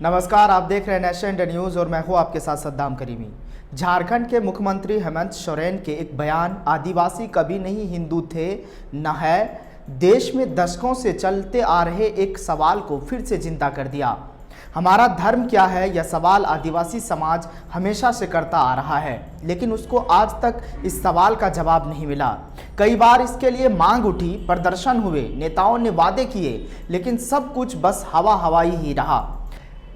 नमस्कार, आप देख रहे हैं नेशन इंडिया न्यूज़ और मैं हूं आपके साथ सद्दाम करीमी। झारखंड के मुख्यमंत्री हेमंत सोरेन के एक बयान आदिवासी कभी नहीं हिंदू थे न है देश में दशकों से चलते आ रहे एक सवाल को फिर से जिंदा कर दिया। हमारा धर्म क्या है, यह सवाल आदिवासी समाज हमेशा से करता आ रहा है, लेकिन उसको आज तक इस सवाल का जवाब नहीं मिला। कई बार इसके लिए मांग उठी, प्रदर्शन हुए, नेताओं ने वादे किए, लेकिन सब कुछ बस हवा हवाई ही रहा।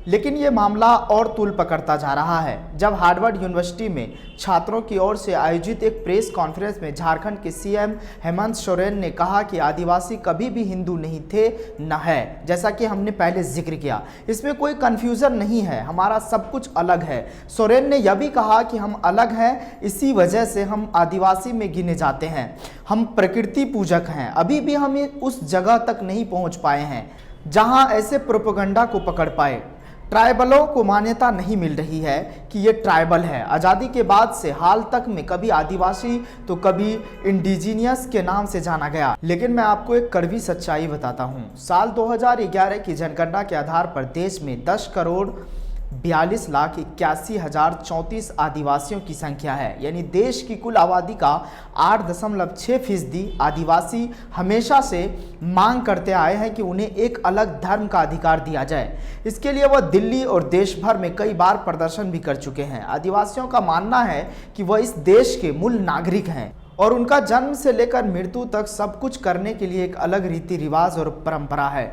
लेकिन ये मामला और तूल पकड़ता जा रहा है जब हार्वर्ड यूनिवर्सिटी में छात्रों की ओर से आयोजित एक प्रेस कॉन्फ्रेंस में झारखंड के सीएम हेमंत सोरेन ने कहा कि आदिवासी कभी भी हिंदू नहीं थे न है। जैसा कि हमने पहले जिक्र किया, इसमें कोई कन्फ्यूज़न नहीं है, हमारा सब कुछ अलग है। सोरेन ने यह भी कहा कि हम अलग हैं, इसी वजह से हम आदिवासी में गिने जाते हैं। हम प्रकृति पूजक हैं, अभी भी हम उस जगह तक नहीं पहुँच पाए हैं जहाँ ऐसे प्रोपेगेंडा को पकड़ पाए। ट्राइबलों को मान्यता नहीं मिल रही है कि ये ट्राइबल है। आज़ादी के बाद से हाल तक में कभी आदिवासी तो कभी इंडिजीनियस के नाम से जाना गया। लेकिन मैं आपको एक कड़वी सच्चाई बताता हूँ। साल 2011 की जनगणना के आधार पर देश में 10,42,81,034 आदिवासियों की संख्या है, यानी देश की कुल आबादी का 8.6% आदिवासी हमेशा से मांग करते आए हैं कि उन्हें एक अलग धर्म का अधिकार दिया जाए। इसके लिए वह दिल्ली और देश भर में कई बार प्रदर्शन भी कर चुके हैं। आदिवासियों का मानना है कि वह इस देश के मूल नागरिक हैं और उनका जन्म से लेकर मृत्यु तक सब कुछ करने के लिए एक अलग रीति रिवाज और परंपरा है।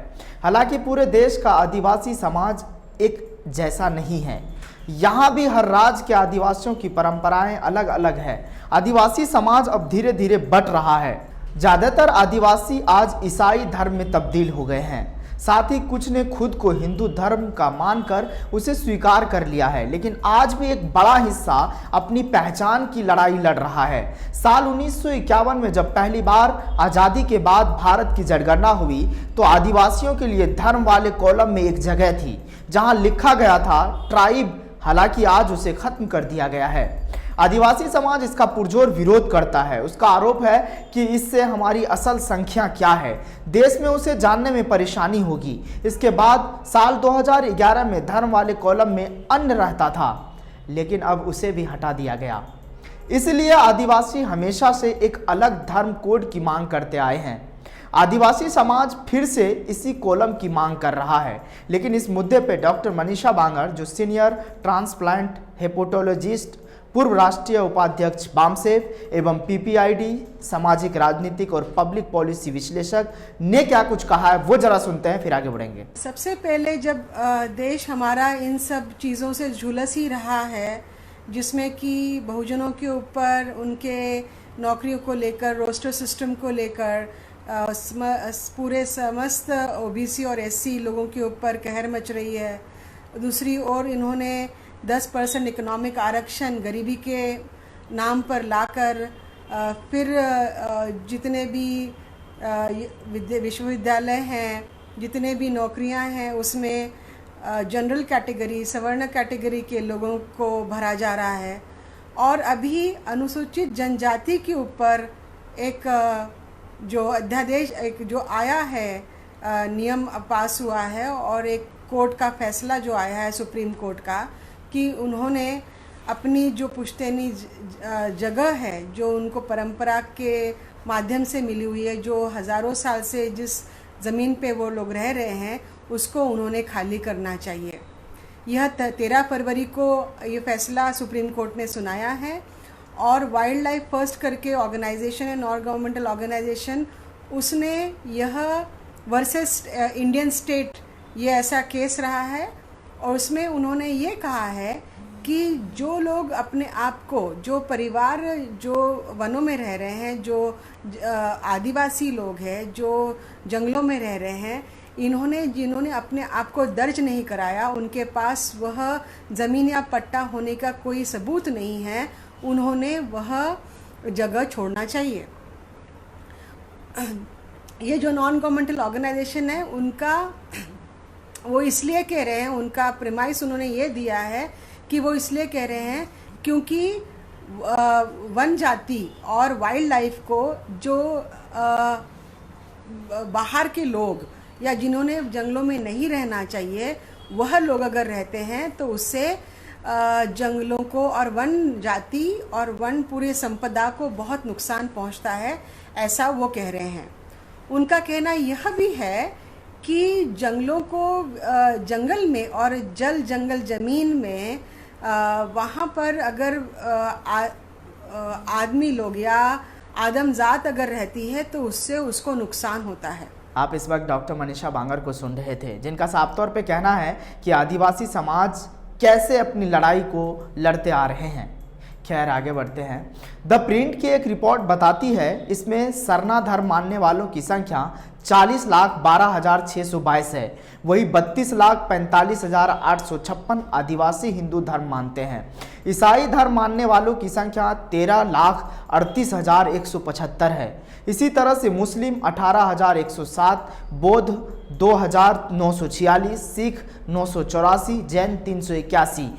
हालांकि पूरे देश का आदिवासी समाज एक जैसा नहीं है। यहाँ भी हर राज्य के आदिवासियों की परंपराएं अलग अलग है। आदिवासी समाज अब धीरे धीरे बंट रहा है। ज़्यादातर आदिवासी आज ईसाई धर्म में तब्दील हो गए हैं, साथ ही कुछ ने खुद को हिंदू धर्म का मानकर उसे स्वीकार कर लिया है। लेकिन आज भी एक बड़ा हिस्सा अपनी पहचान की लड़ाई लड़ रहा है। साल 1951 में जब पहली बार आज़ादी के बाद भारत की जनगणना हुई तो आदिवासियों के लिए धर्म वाले कॉलम में एक जगह थी जहां लिखा गया था ट्राइब। हालांकि आज उसे खत्म कर दिया गया है। आदिवासी समाज इसका पुरजोर विरोध करता है। उसका आरोप है कि इससे हमारी असल संख्या क्या है, देश में उसे जानने में परेशानी होगी। इसके बाद साल 2011 में धर्म वाले कॉलम में अन्य रहता था, लेकिन अब उसे भी हटा दिया गया। इसलिए आदिवासी हमेशा से एक अलग धर्म कोड की मांग करते आए हैं। आदिवासी समाज फिर से इसी कॉलम की मांग कर रहा है। लेकिन इस मुद्दे पे डॉक्टर मनीषा बांगर, जो सीनियर ट्रांसप्लांट हेपेटोलॉजिस्ट, पूर्व राष्ट्रीय उपाध्यक्ष बामसेफ एवं पीपीआईडी सामाजिक राजनीतिक और पब्लिक पॉलिसी विश्लेषक, ने क्या कुछ कहा है वो जरा सुनते हैं, फिर आगे बढ़ेंगे। सबसे पहले जब देश हमारा इन सब चीज़ों से झुलस ही रहा है, जिसमें कि बहुजनों के ऊपर उनके नौकरियों को लेकर, रोस्टर सिस्टम को लेकर, पूरे समस्त ओबीसी और एससी लोगों के ऊपर कहर मच रही है। दूसरी ओर इन्होंने 10% इकोनॉमिक आरक्षण गरीबी के नाम पर लाकर फिर जितने भी विश्वविद्यालय हैं, जितने भी नौकरियां हैं, उसमें जनरल कैटेगरी, सवर्ण कैटेगरी के लोगों को भरा जा रहा है। और अभी अनुसूचित जनजाति के ऊपर एक जो अध्यादेश जो आया है, नियम पास हुआ है और एक कोर्ट का फैसला जो आया है सुप्रीम कोर्ट का, कि उन्होंने अपनी जो पुश्तैनी जगह है, जो उनको परंपरा के माध्यम से मिली हुई है, जो हज़ारों साल से जिस ज़मीन पे वो लोग रह रहे हैं, उसको उन्होंने खाली करना चाहिए। यह 13 फरवरी को ये फैसला सुप्रीम कोर्ट ने सुनाया है। और वाइल्ड लाइफ फर्स्ट करके ऑर्गेनाइजेशन है, नॉन गवर्नमेंटल ऑर्गेनाइजेशन, उसने यह वर्सेस इंडियन स्टेट ये ऐसा केस रहा है। और उसमें उन्होंने ये कहा है कि जो लोग अपने आप को, जो परिवार जो वनों में रह रहे हैं, जो आदिवासी लोग हैं, जो जंगलों में रह रहे हैं, जिन्होंने अपने आप को दर्ज नहीं कराया, उनके पास वह ज़मीन या पट्टा होने का कोई सबूत नहीं है, उन्होंने वह जगह छोड़ना चाहिए। ये जो नॉन गवर्नमेंटल ऑर्गेनाइजेशन है, उनका वो इसलिए कह रहे हैं, उनका प्रेमाइस उन्होंने ये दिया है कि वो इसलिए कह रहे हैं क्योंकि वन जाति और वाइल्ड लाइफ को जो बाहर के लोग या जिन्होंने जंगलों में नहीं रहना चाहिए, वह लोग अगर रहते हैं तो उससे जंगलों को और वन जाति और वन पूरे संपदा को बहुत नुकसान पहुंचता है, ऐसा वो कह रहे हैं। उनका कहना यह भी है कि जंगलों को जंगल में और जंगल ज़मीन में वहाँ पर अगर आदमी लोग या आदमजात अगर रहती है तो उससे उसको नुकसान होता है। आप इस वक्त डॉक्टर मनीषा बांगर को सुन रहे थे, जिनका साफ तौर पे कहना है कि आदिवासी समाज कैसे अपनी लड़ाई को लड़ते आ रहे हैं। खैर आगे बढ़ते हैं। द प्रिंट की एक रिपोर्ट बताती है इसमें सरना धर्म मानने वालों की संख्या 40,12,622 है। वही 32,45,856 आदिवासी हिंदू धर्म मानते हैं। ईसाई धर्म मानने वालों की संख्या 13,38,175 है। इसी तरह से मुस्लिम 18,107, बौद्ध 2,946, सिख 984, जैन 381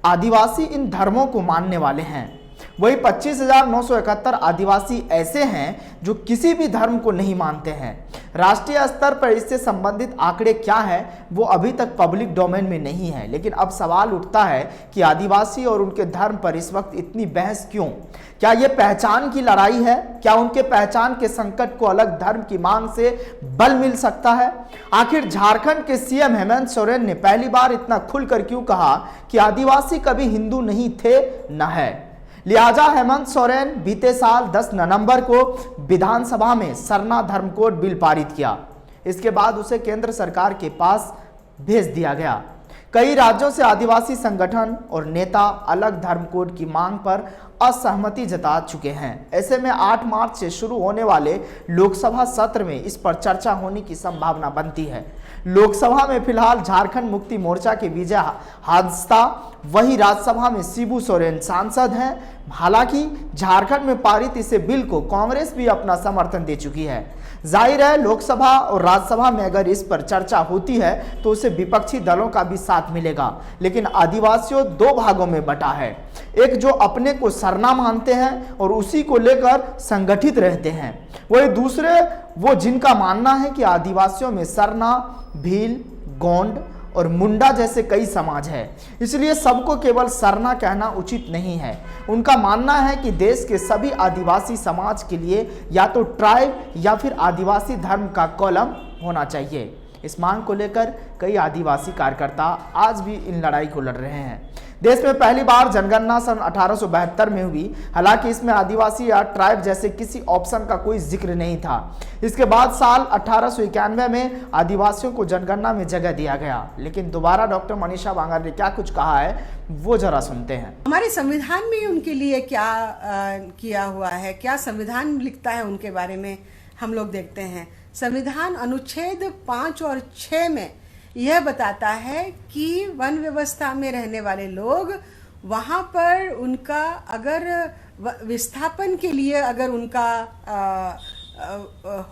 आदिवासी इन धर्मों को मानने वाले हैं। वही 25,971 आदिवासी ऐसे हैं जो किसी भी धर्म को नहीं मानते हैं। राष्ट्रीय स्तर पर इससे संबंधित आंकड़े क्या है वो अभी तक पब्लिक डोमेन में नहीं है, लेकिन अब सवाल उठता है कि आदिवासी और उनके धर्म पर इस वक्त इतनी बहस क्यों? क्या ये पहचान की लड़ाई है? क्या उनके पहचान के संकट को अलग धर्म की मांग से बल मिल सकता है? आखिर झारखंड के सीएम हेमंत सोरेन ने पहली बार इतना खुलकर क्यों कहा कि आदिवासी कभी हिंदू नहीं थे न है? लिहाजा हेमंत सोरेन बीते साल 10 नवंबर को विधानसभा में सरना धर्म कोड बिल पारित किया। इसके बाद उसे केंद्र सरकार के पास भेज दिया गया। कई राज्यों से आदिवासी संगठन और नेता अलग धर्म कोड की मांग पर असहमति जता चुके हैं। ऐसे में 8 मार्च से शुरू होने वाले लोकसभा सत्र में इस पर चर्चा होने की संभावना बनती है। लोकसभा में फिलहाल झारखंड मुक्ति मोर्चा के विजय हांसदा, वही राज्यसभा में शिबू सोरेन सांसद हैं। हालांकि झारखंड में पारित इस बिल को कांग्रेस भी अपना समर्थन दे चुकी है। जाहिर है लोकसभा और राज्यसभा में अगर इस पर चर्चा होती है तो उसे विपक्षी दलों का भी साथ मिलेगा। लेकिन आदिवासियों 2 भागों में बटा है। एक जो अपने को सरना मानते हैं और उसी को लेकर संगठित रहते हैं, वही दूसरे वो जिनका मानना है कि आदिवासियों में सरना, भील, गोंड और मुंडा जैसे कई समाज है, इसलिए सबको केवल सरना कहना उचित नहीं है। उनका मानना है कि देश के सभी आदिवासी समाज के लिए या तो ट्राइब या फिर आदिवासी धर्म का कॉलम होना चाहिए। इस मांग को लेकर कई आदिवासी कार्यकर्ता आज भी इन लड़ाई को लड़ रहे हैं। देश में पहली बार जनगणना सन 1872 में हुई। हालांकि इसमें आदिवासी या ट्राइब जैसे किसी ऑप्शन का कोई जिक्र नहीं था। इसके बाद साल 1891 में आदिवासियों को जनगणना में जगह दिया गया। लेकिन दोबारा डॉक्टर मनीषा बांगर ने क्या कुछ कहा है वो जरा सुनते हैं। हमारे संविधान में उनके लिए क्या किया हुआ है, क्या संविधान लिखता है उनके बारे में हम लोग देखते हैं। संविधान अनुच्छेद 5 और 6 में यह बताता है कि वन व्यवस्था में रहने वाले लोग वहाँ पर उनका अगर विस्थापन के लिए अगर उनका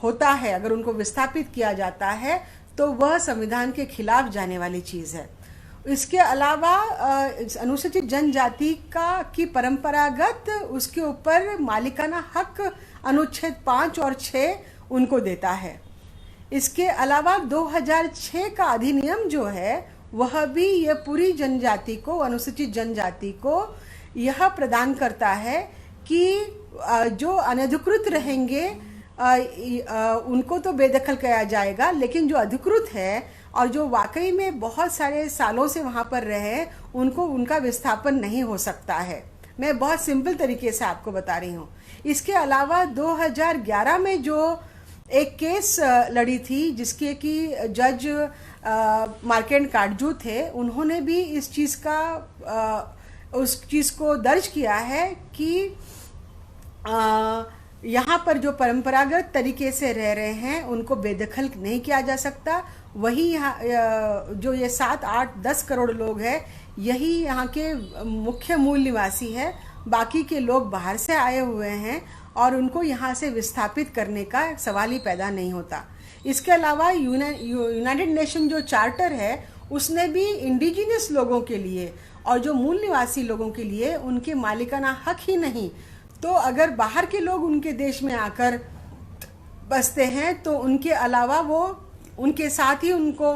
होता है, अगर उनको विस्थापित किया जाता है तो वह संविधान के खिलाफ जाने वाली चीज़ है। इसके अलावा अनुसूचित जनजाति की परंपरागत उसके ऊपर मालिकाना हक अनुच्छेद 5 और 6 उनको देता है। इसके अलावा 2006 का अधिनियम जो है वह भी यह पूरी जनजाति को, अनुसूचित जनजाति को यह प्रदान करता है कि जो अनधिकृत रहेंगे उनको तो बेदखल किया जाएगा, लेकिन जो अधिकृत है और जो वाकई में बहुत सारे सालों से वहाँ पर रहे उनको उनका विस्थापन नहीं हो सकता है। मैं बहुत सिंपल तरीके से आपको बता रही हूँ। इसके अलावा 2011 में जो एक केस लड़ी थी जिसके कि जज मार्केंड काटजू थे, उन्होंने भी इस चीज़ का उस चीज़ को दर्ज किया है कि यहाँ पर जो परंपरागत तरीके से रह रहे हैं उनको बेदखल नहीं किया जा सकता। वही यहाँ जो ये 7, 8, 10 करोड़ लोग हैं यही यहाँ के मुख्य मूल निवासी है। बाकी के लोग बाहर से आए हुए हैं और उनको यहाँ से विस्थापित करने का सवाल ही पैदा नहीं होता। इसके अलावा यूनाइटेड नेशन जो चार्टर है उसने भी इंडिजिनस लोगों के लिए और जो मूल निवासी लोगों के लिए उनके मालिकाना हक ही नहीं तो अगर बाहर के लोग उनके देश में आकर बसते हैं तो उनके अलावा वो उनके साथ ही उनको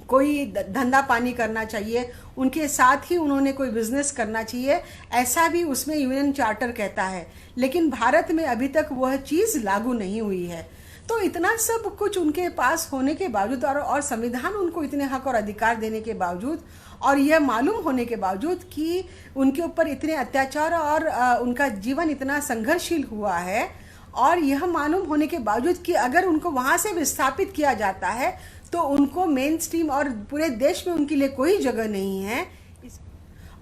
कोई धंधा पानी करना चाहिए, उनके साथ ही उन्होंने कोई बिजनेस करना चाहिए, ऐसा भी उसमें यूएन चार्टर कहता है। लेकिन भारत में अभी तक वह चीज़ लागू नहीं हुई है। तो इतना सब कुछ उनके पास होने के बावजूद और संविधान उनको इतने हक और अधिकार देने के बावजूद और यह मालूम होने के बावजूद कि उनके ऊपर इतने अत्याचार और उनका जीवन इतना संघर्षशील हुआ है, और यह मालूम होने के बावजूद कि अगर उनको वहाँ से विस्थापित किया जाता है तो उनको मेन स्ट्रीम और पूरे देश में उनके लिए कोई जगह नहीं है।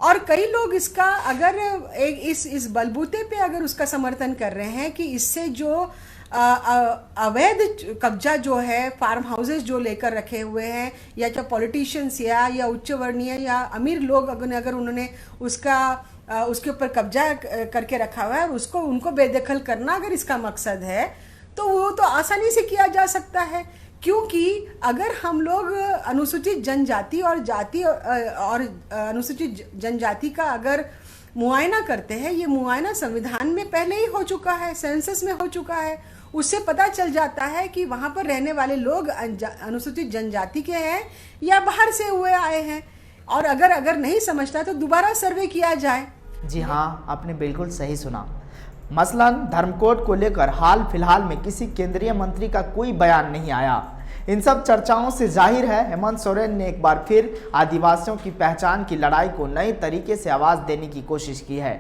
और कई लोग इसका अगर इस बलबूते पे अगर उसका समर्थन कर रहे हैं कि इससे जो अवैध कब्जा जो है, फार्म हाउसेस जो लेकर रखे हुए हैं, या जो पॉलिटिशियंस या उच्च वर्णीय या अमीर लोग अगर उन्होंने उसके ऊपर कब्जा करके रखा हुआ है और उनको बेदखल करना अगर इसका मकसद है, तो वो तो आसानी से किया जा सकता है। क्योंकि अगर हम लोग अनुसूचित जनजाति और अनुसूचित जनजाति का अगर मुआयना करते हैं, ये मुआयना संविधान में पहले ही हो चुका है, सेंसस में हो चुका है, उससे पता चल जाता है कि वहाँ पर रहने वाले लोग अनुसूचित जनजाति के हैं या बाहर से हुए आए हैं। और अगर नहीं समझता तो दोबारा सर्वे किया जाए। जी हाँ, आपने बिल्कुल सही सुना। मसलन धर्म कोड को लेकर हाल फिलहाल में किसी केंद्रीय मंत्री का कोई बयान नहीं आया। इन सब चर्चाओं से जाहिर है हेमंत सोरेन ने एक बार फिर आदिवासियों की पहचान की लड़ाई को नए तरीके से आवाज देने की कोशिश की है।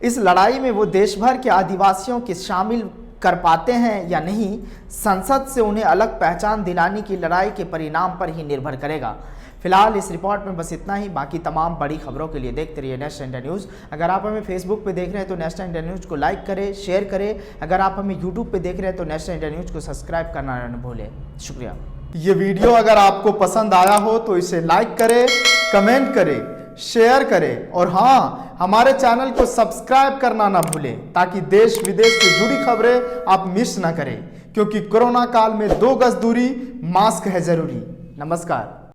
इस लड़ाई में वो देश भर के आदिवासियों के शामिल कर पाते हैं या नहीं, संसद से उन्हें अलग पहचान दिलाने की लड़ाई के परिणाम पर ही निर्भर करेगा। फिलहाल इस रिपोर्ट में बस इतना ही। बाकी तमाम बड़ी खबरों के लिए देखते रहिए नेशनल इंडिया न्यूज़। अगर आप हमें फेसबुक पे देख रहे हैं तो नेशनल इंडिया न्यूज़ को लाइक करें, शेयर करें। अगर आप हमें यूट्यूब पे देख रहे हैं तो नेशनल इंडिया न्यूज़ को सब्सक्राइब करना न भूलें। शुक्रिया। ये वीडियो अगर आपको पसंद आया हो तो इसे लाइक करें, कमेंट करें, शेयर करें और हाँ, हमारे चैनल को सब्सक्राइब करना ना भूलें ताकि देश विदेश से जुड़ी खबरें आप मिस ना करें। क्योंकि कोरोना काल में 2 गज दूरी, मास्क है जरूरी। नमस्कार।